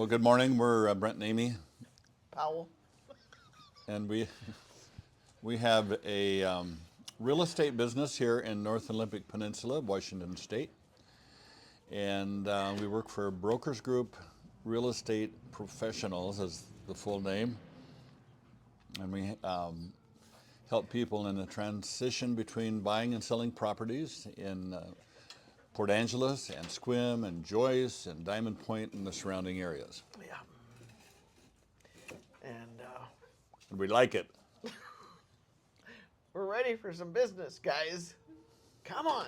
Well, good morning. We're Brent and Amy, Powell. and we have a real estate business here in North Olympic Peninsula, Washington State, and we work for BrokersGroup Real Estate Professionals, is the full name, and we help people in the transition between buying and selling properties in Port Angeles and Sequim and Joyce and Diamond Point and the surrounding areas. Yeah. And We like it. we're ready for some business, guys. Come on.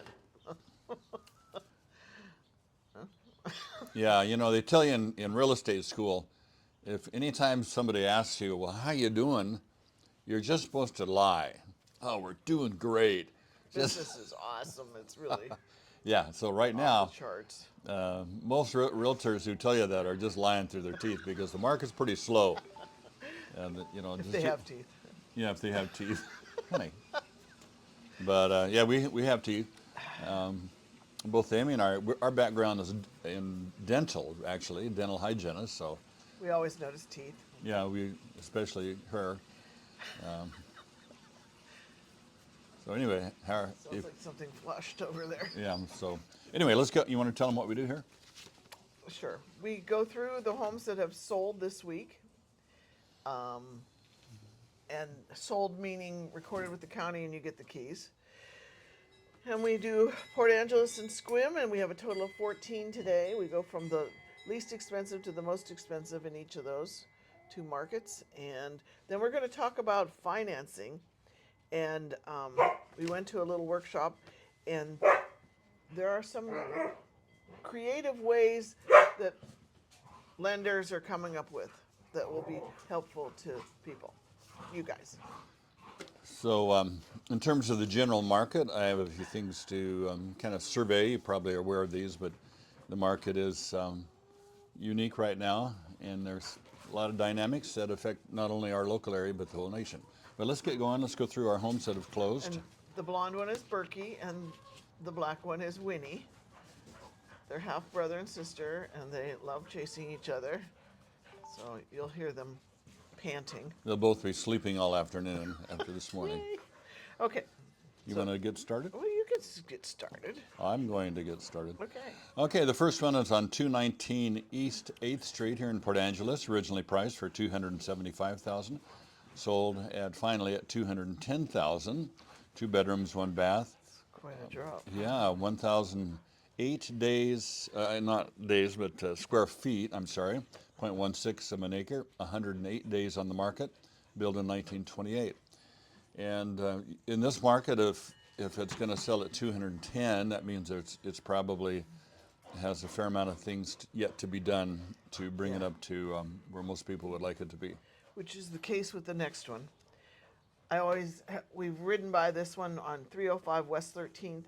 Yeah, you know, they tell you in real estate school, if anytime somebody asks you, well, how you doing? You're just supposed to lie. Oh, we're doing great. Business is awesome. It's really Yeah, so right off now, the charts. most realtors who tell you that are just lying through their teeth because the market's pretty slow. And, you know, If they have teeth. Yeah, if they have teeth. Honey. But yeah, we have teeth. Both Amy and our background is in dental, actually, dental hygienist. So We always notice teeth. yeah, especially her. So anyway, Sounds like something flushed over there. yeah. So anyway, let's go. You want to tell them what we do here? Sure. We go through the homes that have sold this week. And sold meaning recorded with the county and you get the keys. And we do Port Angeles and Sequim, and we have a total of 14 today. We go from the least expensive to the most expensive in each of those two markets. And then we're going to talk about financing. And we went to a little workshop, and there are some creative ways that lenders are coming up with that will be helpful to people, you guys. So in terms of the general market, I have a few things to kind of survey. You probably are aware of these, but the market is unique right now, and there's a lot of dynamics that affect not only our local area, but the whole nation. But let's get going. Let's go through our homes that have closed. And the blonde one is Berkey, and the black one is Winnie. They're half brother and sister, and they love chasing each other. So you'll hear them panting. They'll both be sleeping all afternoon after this morning. Okay. You want to get started? Well, you can get started. I'm going to get started. Okay. Okay, the first one is on 219 East 8th Street here in Port Angeles, originally priced for $275,000, sold finally at $210,000. 2 bedrooms, 1 bath. Quite a drop. Yeah, 1,008 days, not days, but square feet, I'm sorry, 0.16 of an acre, 108 days on the market, built in 1928. And in this market, if it's going to sell at 210, that means it's probably has a fair amount of things yet to be done to bring it up to where most people would like it to be. Which is the case with the next one. We've ridden by this one on 305 West 13th,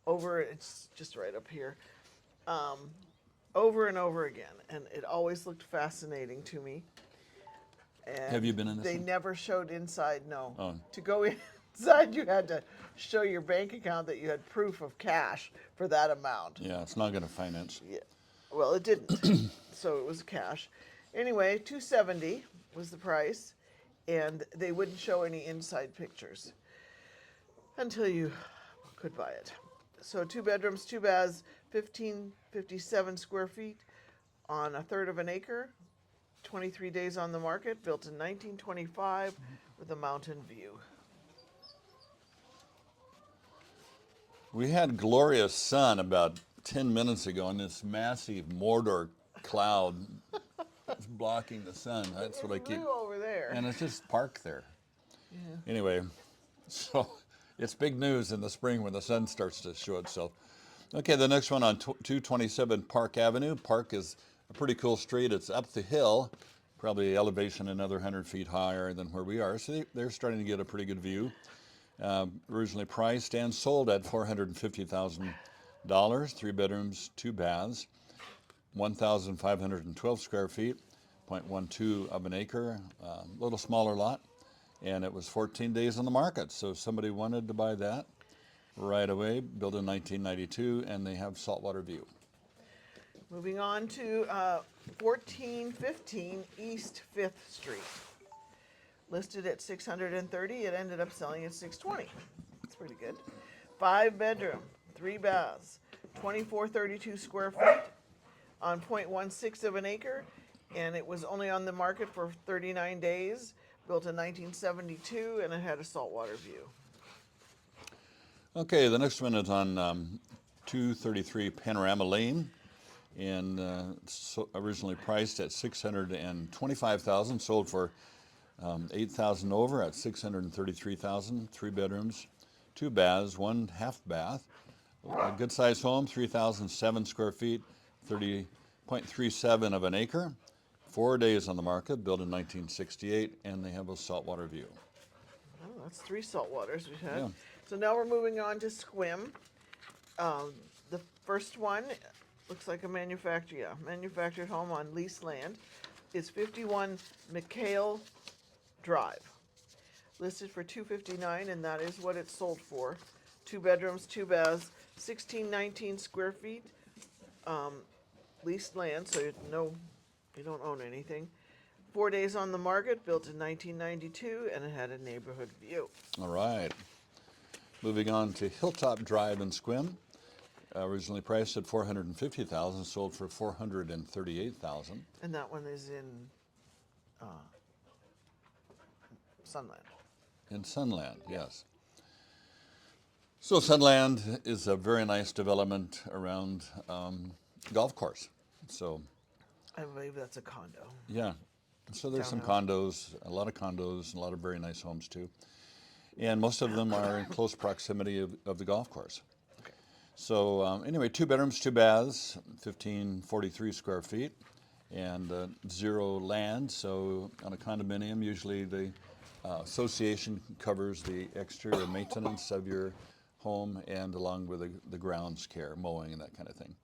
it's just right up here, over and over again, and it always looked fascinating to me. And Have you been in this They one? never showed inside, no. Oh. To go inside, you had to show your bank account that you had proof of cash for that amount. Yeah, it's not going to finance. Yeah. Well, it didn't. So it was cash. Anyway, $270 was the price, and they wouldn't show any inside pictures until you could buy it. So 2 bedrooms, 2 baths, 1,557 square feet on a third of an acre, 23 days on the market, built in 1925 with a mountain view. We had glorious sun about 10 minutes ago, and this massive Mordor cloud is blocking the sun. That's what I keep. Blue over there. And it's just parked there. Yeah. Anyway, so it's big news in the spring when the sun starts to show itself. Okay, the next one on 227 Park Avenue. Park is a pretty cool street. It's up the hill, probably elevation another 100 feet higher than where we are. So they're starting to get a pretty good view. Originally priced and sold at $450,000. 3 bedrooms, 2 baths, 1,512 square feet, 0.12 of an acre, a little smaller lot. And it was 14 days on the market. So if somebody wanted to buy that right away, built in 1992, and they have saltwater view. Moving on to 1415 East 5th Street. Listed at 630, it ended up selling at 620. That's pretty good. 5 bedroom, 3 baths, 2432 square feet on 0.16 of an acre, and it was only on the market for 39 days. Built in 1972, and it had a saltwater view. Okay, the next one is on 233 Panorama Lane, and originally priced at $625,000, sold for $8,000 over at $633,000. 3 bedrooms, 2 baths, 1 half bath. A good sized home, 3,007 square feet, 30.37 of an acre. 4 days on the market, built in 1968, and they have a saltwater view. Oh, that's 3 saltwaters we've had. Yeah. So now we're moving on to Sequim. The first one looks like a manufactured home on leased land. It's 51 McHale Drive. Listed for $259,000, and that is what it's sold for. 2 bedrooms, 2 baths, 1619 square feet. Leased land, so you don't own anything. 4 days on the market, built in 1992, and it had a neighborhood view. All right. Moving on to Hilltop Drive in Sequim. Originally priced at $450,000, sold for $438,000. And that one is in Sunland. In Sunland, yes. So Sunland is a very nice development around golf course. So I believe that's a condo. yeah, so there's some Townhouse. condos, a lot of very nice homes too. And most of them are in close proximity of the golf course. Okay. So anyway, 2 bedrooms, 2 baths, 1,543 square feet, and 0 land. So on a condominium, usually the association covers the exterior maintenance of your home and along with the grounds care, mowing and that kind of thing.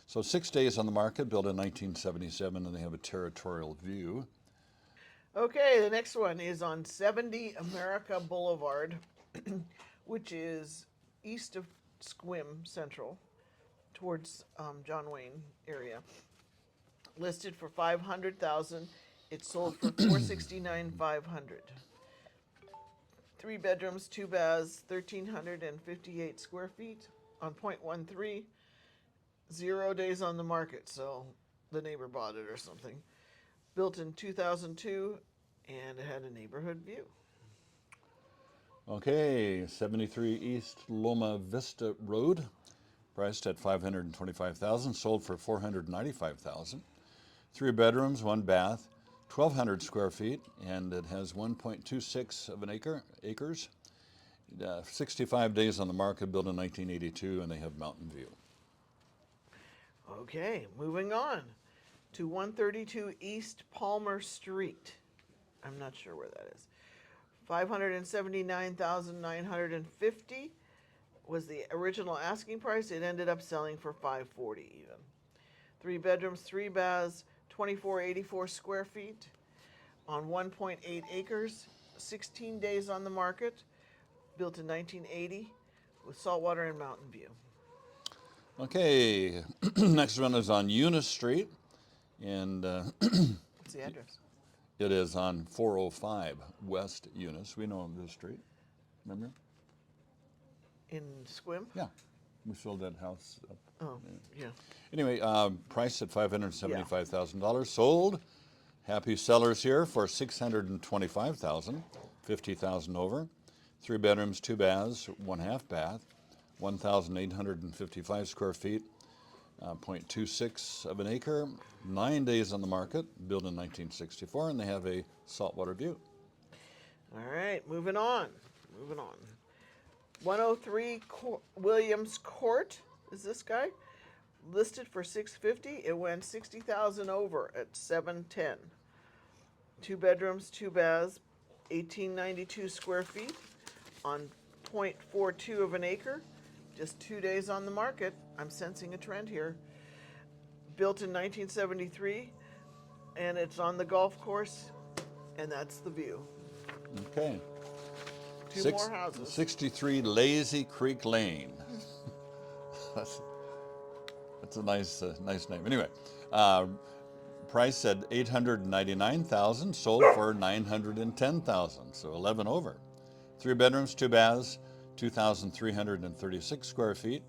So 6 days on the market, built in 1977, and they have a territorial view. Okay, the next one is on 70 America Boulevard, which is east of Sequim Central, towards John Wayne area. Listed for $500,000. It sold for $469,500. 3 bedrooms, 2 baths, 1,358 square feet on 0.13. 0 days on the market, so the neighbor bought it or something. Built in 2002, and it had a neighborhood view. Okay, 73 East Loma Vista Road, priced at $525,000, sold for $495,000. 3 bedrooms, 1 bath, 1,200 square feet, and it has 1.26 of an acres. 65 days on the market, built in 1982, and they have mountain view. Okay, moving on to 132 East Palmer Street. I'm not sure where that is. $579,950 was the original asking price. It ended up selling for $540 even. 3 bedrooms, 3 baths, 2484 square feet on 1.8 acres. 16 days on the market. Built in 1980 with saltwater and mountain view. Okay, next one is on Eunice Street, and What's the address? it is on 405 West Eunice. We know this street, remember? In Sequim? Yeah, we sold that house up. Oh, yeah. Anyway, priced at $575,000, sold. Happy sellers here for $625,000, $50,000 over. 3 bedrooms, 2 baths, 1 half bath, 1,855 square feet, 0.26 of an acre. 9 days on the market, built in 1964, and they have a saltwater view. All right, moving on. 103 Williams Court is this guy. Listed for $650. It went $60,000 over at $710. 2 bedrooms, 2 baths, 1,892 square feet on 0.42 of an acre. Just 2 days on the market. I'm sensing a trend here. Built in 1973, and it's on the golf course, and that's the view. Okay. 2 more houses. 63 Lazy Creek Lane. That's a nice name. Anyway, price at $899,000, sold for $910,000, so 11 over. 3 bedrooms, 2 baths, 2,336 square feet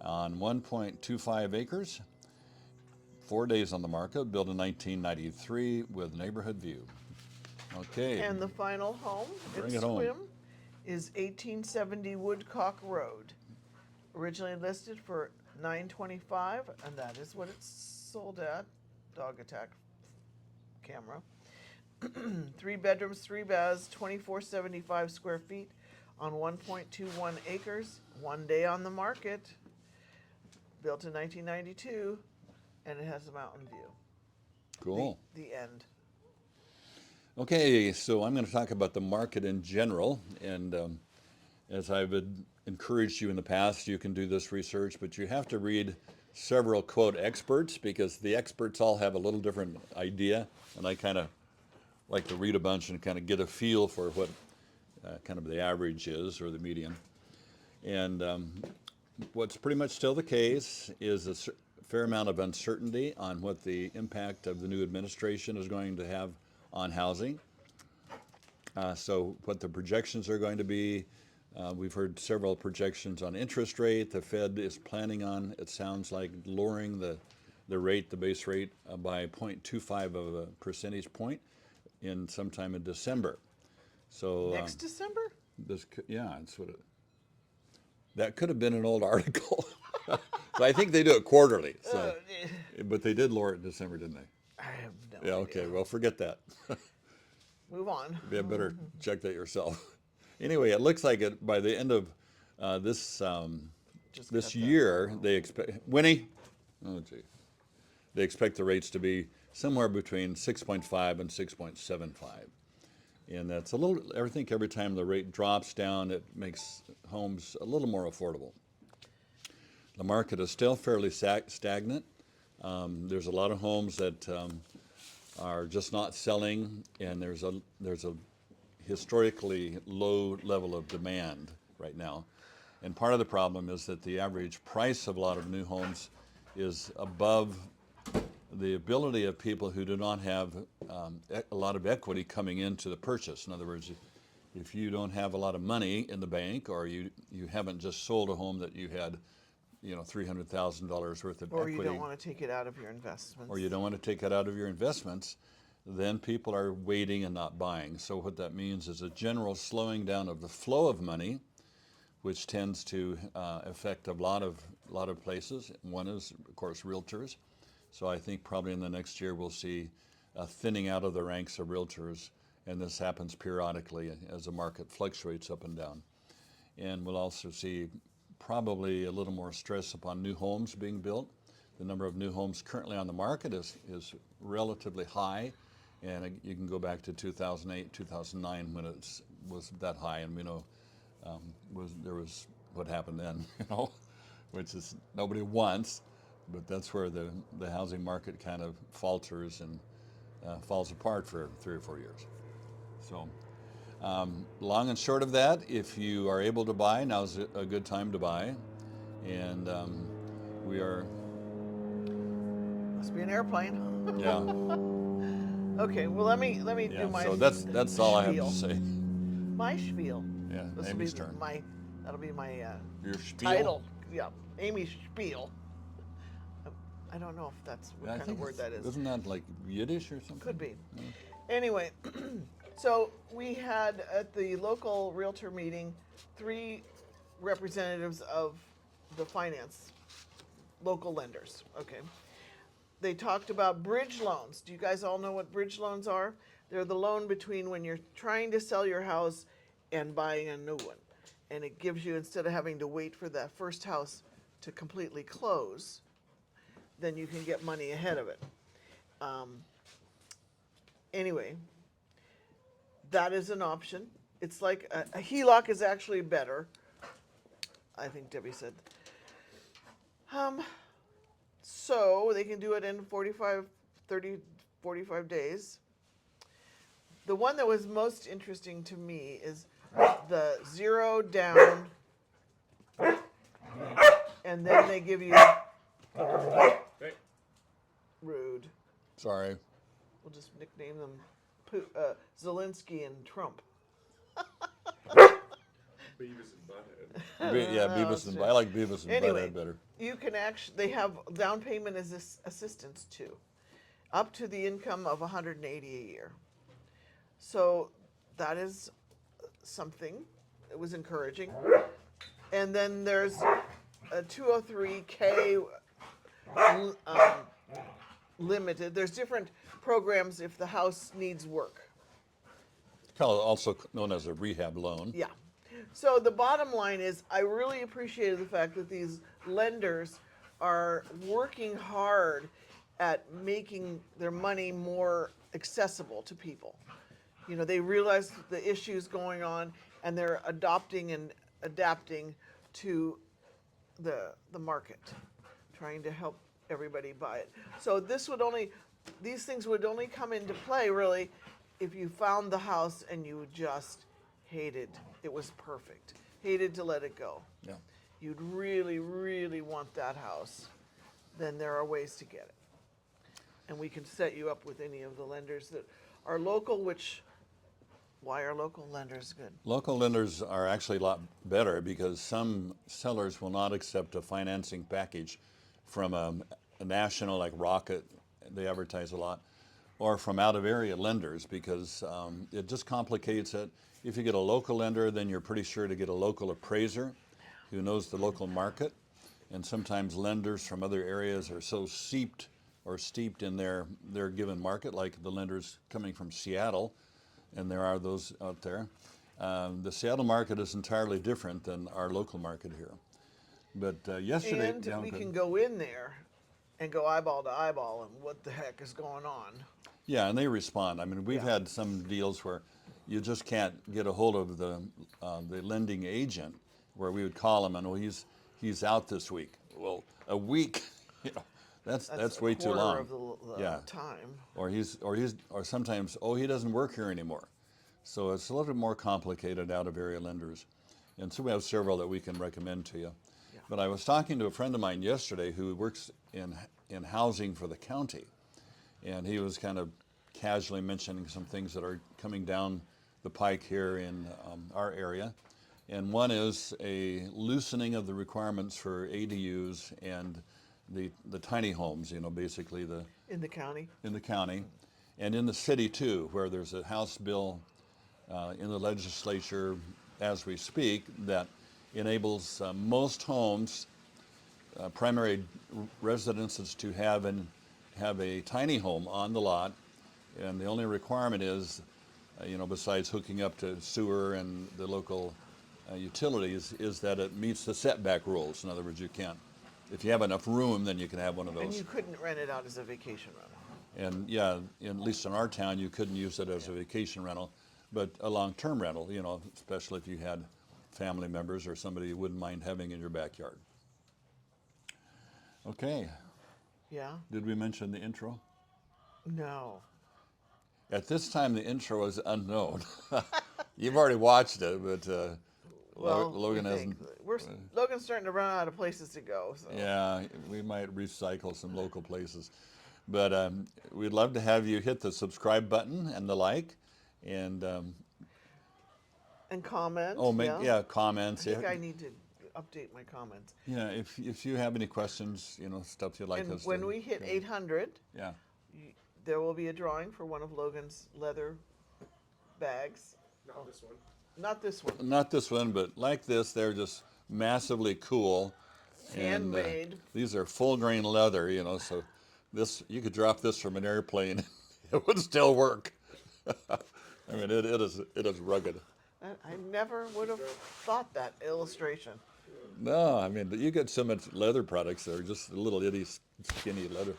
on 1.25 acres. 4 days on the market, built in 1993 with neighborhood view. Okay. And the final home Bring in it home. Sequim is 1870 Woodcock Road. Originally listed for $925,000, and that is what it's sold at. Dog attack camera. 3 bedrooms, 3 baths, 2,475 square feet on 1.21 acres. 1 day on the market. Built in 1992, and it has a mountain view. Cool. The end. Okay, so I'm going to talk about the market in general, and as I've encouraged you in the past, you can do this research, but you have to read several quote experts, because the experts all have a little different idea, and I kind of like to read a bunch and kind of get a feel for what kind of the average is, or the median. And what's pretty much still the case is a fair amount of uncertainty on what the impact of the new administration is going to have on housing. So what the projections are going to be, we've heard several projections on interest rate. The Fed is planning on, it sounds like, lowering the rate, the base rate, by 0.25 of a percentage point in sometime in December. So Next December? Yeah, that's what that could have been an old article. So I think they do it quarterly. So, but they did lower it in December, didn't they? I have no Yeah, idea. okay, well, forget that. Move on. You better check that yourself. Anyway, it looks like it by the end of this Just this cut that year, they expect Winnie. Oh, gee, they expect the rates to be somewhere between 6.5 and 6.75, and that's a little. I think every time the rate drops down, it makes homes a little more affordable. The market is still fairly stagnant. There's a lot of homes that are just not selling, and there's a historically low level of demand right now. And part of the problem is that the average price of a lot of new homes is above the ability of people who do not have a lot of equity coming into the purchase. In other words, if you don't have a lot of money in the bank, or you haven't just sold a home that you had, $300,000 worth of Or equity, you don't want to take it out of your investments. or you don't want to take it out of your investments, then people are waiting and not buying. So what that means is a general slowing down of the flow of money, which tends to affect a lot of places. One is, of course, realtors. So I think probably in the next year we'll see a thinning out of the ranks of realtors, and this happens periodically as the market fluctuates up and down. And we'll also see probably a little more stress upon new homes being built. The number of new homes currently on the market is relatively high, and you can go back to 2008, 2009 when it was that high, and we know there was what happened then, which is nobody wants, but that's where the housing market kind of falters and falls apart for 3 or 4 years. So long and short of that, if you are able to buy, now's a good time to buy. And we are, Must be an airplane. yeah, Okay, well let me yeah. do my So that's all I have to spiel. say. My spiel. Yeah, This will Amy's be turn. that'll be my Your spiel? title. Yeah, Amy's spiel. I don't know if that's what Yeah, I kind think of word that is. Isn't that like Yiddish or something? Could be. Anyway, so we had at the local realtor meeting 3 representatives of the finance, local lenders. Okay. They talked about bridge loans. Do you guys all know what bridge loans are? They're the loan between when you're trying to sell your house and buying a new one. And it gives you, instead of having to wait for that first house to completely close, then you can get money ahead of it. Anyway, that is an option. It's like a HELOC is actually better, I think Debbie said. So they can do it in 45 days. The one that was most interesting to me is the 0 down, and then they give you Hey. Rude. Sorry. We'll just nickname them Zelensky and Trump. Beavis and Butthead. Yeah, Beavis and I like Beavis and Anyway, Butthead better. you can actually, they have down payment assistance too, up to the income of 180 a year. So that is something. It was encouraging. And then there's a 203K limited. There's different programs if the house needs work. Also known as a rehab loan. Yeah. So the bottom line is I really appreciated the fact that these lenders are working hard at making their money more accessible to people. You know, they realize the issues going on and they're adopting and adapting to the market, trying to help everybody buy it. So these things would only come into play really if you found the house and you just hated it was perfect, hated to let it go. Yeah. You'd really, really want that house, then there are ways to get it. And we can set you up with any of the lenders that are local, why are local lenders good? Local lenders are actually a lot better because some sellers will not accept a financing package from a national like Rocket, they advertise a lot, or from out of area lenders because it just complicates it. If you get a local lender, then you're pretty sure to get a local appraiser who knows the local market. And sometimes lenders from other areas are so steeped in their given market, like the lenders coming from Seattle, and there are those out there. The Seattle market is entirely different than our local market here. But yesterday, And we can go in there and go eyeball to eyeball and what the heck is going on. yeah, and they respond. I mean, we've had some deals where you just can't get a hold of the lending agent, where we would call him and he's out this week. Well, a week, you know, that's way too long. Of the time. Or sometimes he doesn't work here anymore. So it's a little bit more complicated out of area lenders, and so we have several that we can recommend to you. Yeah. But I was talking to a friend of mine yesterday who works in housing for the county, and he was kind of casually mentioning some things that are coming down the pike here in our area. And one is a loosening of the requirements for ADUs and the tiny homes, you know, basically In the county. in the county, and in the city too, where there's a House bill in the legislature as we speak that enables most homes, primary residences, to have a tiny home on the lot, and the only requirement is, besides hooking up to sewer and the local utilities, is that it meets the setback rules. In other words, you can't. If you have enough room, then you can have one of those. And you couldn't rent it out as a vacation rental. And yeah, at least in our town, you couldn't use it as a vacation rental, but a long-term rental, especially if you had family members or somebody you wouldn't mind having in your backyard. Okay. Yeah? Did we mention the intro? No. At this time, the intro is unknown. You've already watched it, but Logan hasn't. Logan's starting to run out of places to go. So. Yeah, we might recycle some local places. But we'd love to have you hit the subscribe button and the like, and comment. Comments. I think I need to update my comments. Yeah, if you have any questions, stuff you'd like And us to. when we hit 800, yeah, there will be a drawing for one of Logan's leather bags. Not this one. Not this one. Not this one, but like this, they're just massively cool. Handmade. And, these are full grain leather, so this, you could drop this from an airplane, it would still work. I mean, it is rugged. I never would have thought that illustration. No, I mean, you get so much leather products that are just a little itty, skinny leather.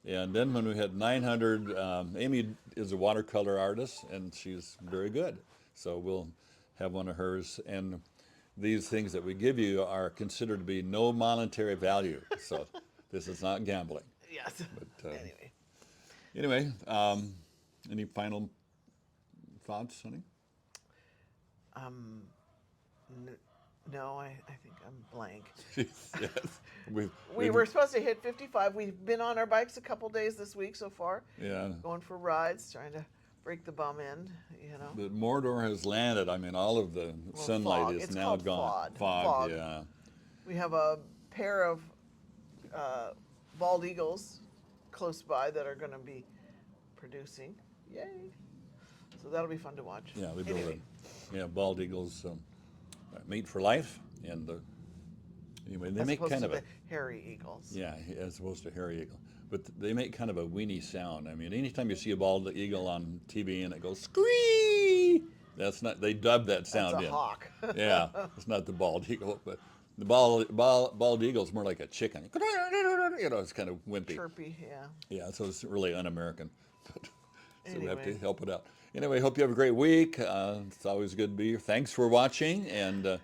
And then when we had 900, Amy is a watercolor artist, and she's very good. So we'll have one of hers. And these things that we give you are considered to be no monetary value. So this is not gambling. Yes. But, anyway, any final thoughts, honey? No, I think I'm blank. Yes. We we've- were supposed to hit 55. We've been on our bikes a couple days this week so far, Yeah. going for rides, trying to break the bum end, you know. But Mordor has landed. I mean, all of the Well, sunlight fog. is It's now called gone. fog. Yeah. We have a pair of bald eagles close by that are going to be producing. Yay! So that'll be fun to watch. Yeah, we built Anyway, bald eagles mate for life, and anyway, they as make opposed kind to of the a hairy eagles. yeah, as opposed to hairy eagle, but they make kind of a weenie sound. I mean, anytime you see a bald eagle on TV and it goes squee, that's not they dubbed that sound That's a in. hawk. Yeah, it's not the bald eagle, but the bald eagle is more like a chicken. You know, it's kind of wimpy. Chirpy, yeah. Yeah, so it's really un-American. So we have to Anyway. help it out. Anyway, hope you have a great week. It's always good to be here. Thanks for watching, and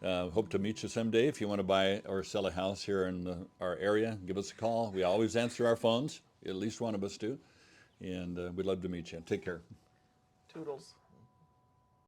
Yeah. hope to meet you someday. If you want to buy or sell a house here in our area, give us a call. We always answer our phones. At least one of us do. And we'd love to meet you. Take care. Toodles.